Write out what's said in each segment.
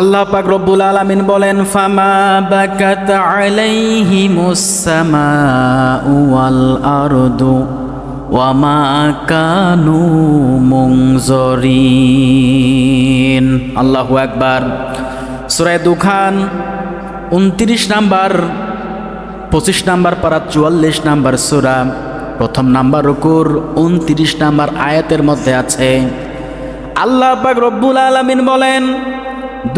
আল্লাহ পাক রব্বুল আলামিন বলেন, ফামা বাকাত আলাইহিমুস সামাউ ওয়াল আরদু ওয়ামা কানু মুনজরিন। আল্লাহু আকবার। সূরা দুখান 29 নাম্বার, 25 নাম্বার পারা, 44 নাম্বার সূরা, প্রথম নাম্বার রুকুর 29 নাম্বার আয়াতের মধ্যে আছে আল্লাহ পাক রব্বুল আলামিন বলেন,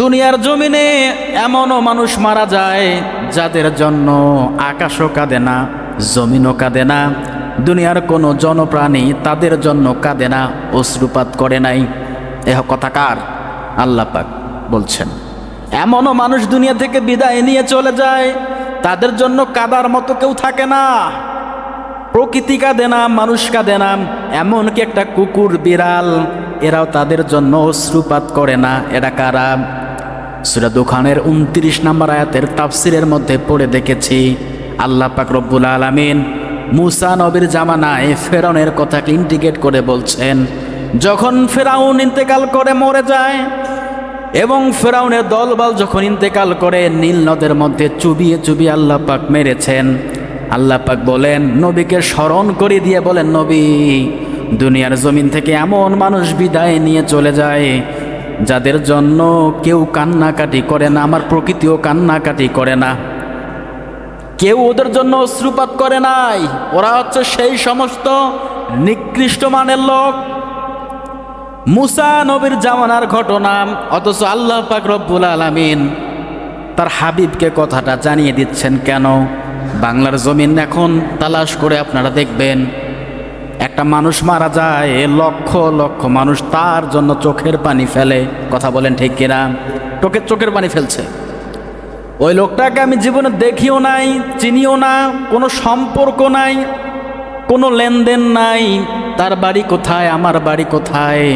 দুনিয়ার জমিনে এমনও মানুষ মারা যায় যাদের জন্য আকাশও কাঁদে না, জমিনও কাঁদে না, দুনিয়ার কোনো জনপ্রাণী তাদের জন্য কাঁদে না, অশ্রুপাত করে নাই। এহ কথা কার? আল্লাহ পাক বলছেন। এমনও মানুষ দুনিয়া থেকে বিদায় নিয়ে চলে যায়, তাদের জন্য কাঁদার মতো কেউ থাকে না, প্রকৃতি কাঁদে না, মানুষ কাঁদে না, এমনকি একটা কুকুর বিড়াল এরাও তাদের জন্য অশ্রুপাত করে না। এরা কারা? সূরা দুখানের 29 নাম্বার আয়াতের তাফসিরের মধ্যে পড়ে দেখেছি আল্লাহ পাক রব্বুল আলামিন মূসা নবীর জামানায় ফেরাউনের কথাকে ইন্ডিকেট করে বলছেন, যখন ফেরাউন ইন্তেকাল করে মরে যায় এবং ফেরাউনের দলবল যখন ইন্তেকাল করে নীল নদের মধ্যে চুবিয়ে চুবিয়ে আল্লাহ পাক মেরেছেন। আল্লাহ পাক বলেন, নবীকে স্মরণ করে দিয়ে বলেন, নবী, দুনিয়ার জমিন থেকে এমন মানুষ বিদায় নিয়ে চলে যায় যাদের জন্য কেউ কান্নাকাটি করে না, আমার প্রকৃতিও কান্নাকাটি করে না, কেউ ওদের জন্য অশ্রুপাত করে নাই। ওরা হচ্ছে সেই সমস্ত নিকৃষ্ট মানের লোক। মূসা নবীর জামানার ঘটনা, অথচ আল্লাহ পাক রব্বুল আলামিন তার হাবিবকে কথাটা জানিয়ে দিচ্ছেন কেন? বাংলার জমিন এখন তালাশ করে আপনারা দেখবেন, একটা মানুষ মারা যায়, লক্ষ লক্ষ মানুষ তার জন্য চোখের পানি ফেলে। কথা বলেন ঠিক কিনা? চোখের পানি ফেলছে। ওই লোকটাকে আমি জীবনে দেখিও নাই, চিনিও না, কোনো সম্পর্ক নাই, কোনো লেনদেন নাই, তার বাড়ি কোথায়, আমার বাড়ি কোথায়,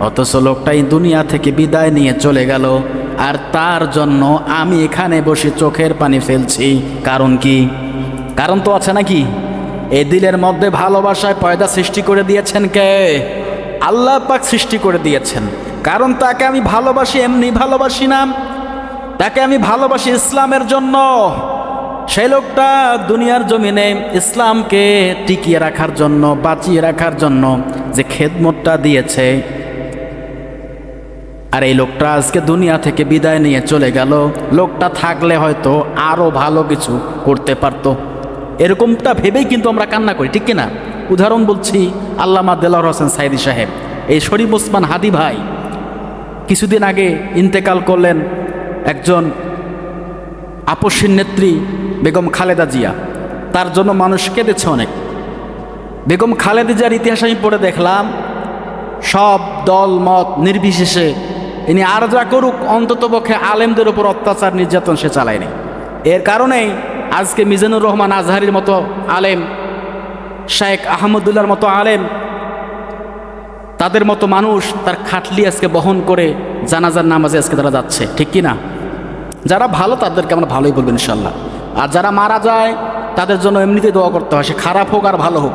অথচ লোকটাই দুনিয়া থেকে বিদায় নিয়ে চলে গেল, আর তার জন্য আমি এখানে বসে চোখের পানি ফেলছি। কারণ কি? কারণ তো আছে নাকি? এই দিলের মধ্যে ভালোবাসায় পয়দা সৃষ্টি করে দিয়েছেন কে? আল্লাহ পাক সৃষ্টি করে দিয়েছেন। কারণ তাকে আমি ভালোবাসি, এমনি ভালোবাসি না, তাকে আমি ভালোবাসি ইসলামের জন্য। সেই লোকটা দুনিয়ার জমিনে ইসলামকে টিকিয়ে রাখার জন্য, বাঁচিয়ে রাখার জন্য যে খেদমতটা দিয়েছে, আর এই লোকটা আজকে দুনিয়া থেকে বিদায় নিয়ে চলে গেল। লোকটা থাকলে হয়তো আরো ভালো কিছু করতে পারতো, এরকমটা ভেবেই কিন্তু আমরা কান্না করি, ঠিক কিনা? উদাহরণ বলছি, আল্লামা দেলোয়ার হোসেন সাইদি সাহেব, এই শরীফ ওসমান হাদি ভাই কিছুদিন আগে ইন্তেকাল করলেন। একজন আপসীর নেত্রী বেগম খালেদা জিয়া, তার জন্য মানুষ কেঁদেছে অনেক। বেগম খালেদা জিয়ার ইতিহাস আমি পড়ে দেখলাম, সব দল মত নির্বিশেষে ইনি আর যা করুক, অন্ততপক্ষে আলেমদের উপর অত্যাচার নির্যাতন সে চালায়নি। এর কারণেই আজকে মিজানুর রহমান আজহারির মতো আলেম, শেখ আহমদুল্লাহর মতো আলেম, তাদের মতো মানুষ তার খাটলি আজকে বহন করে জানাজার নামাজে আজকে তারা যাচ্ছে, ঠিক কি না? যারা ভালো তাদেরকে আমরা ভালোই বলবো ইনশাল্লাহ, আর যারা মারা যায় তাদের জন্য এমনিতেই দোয়া করতে হয়, সে খারাপ হোক আর ভালো হোক।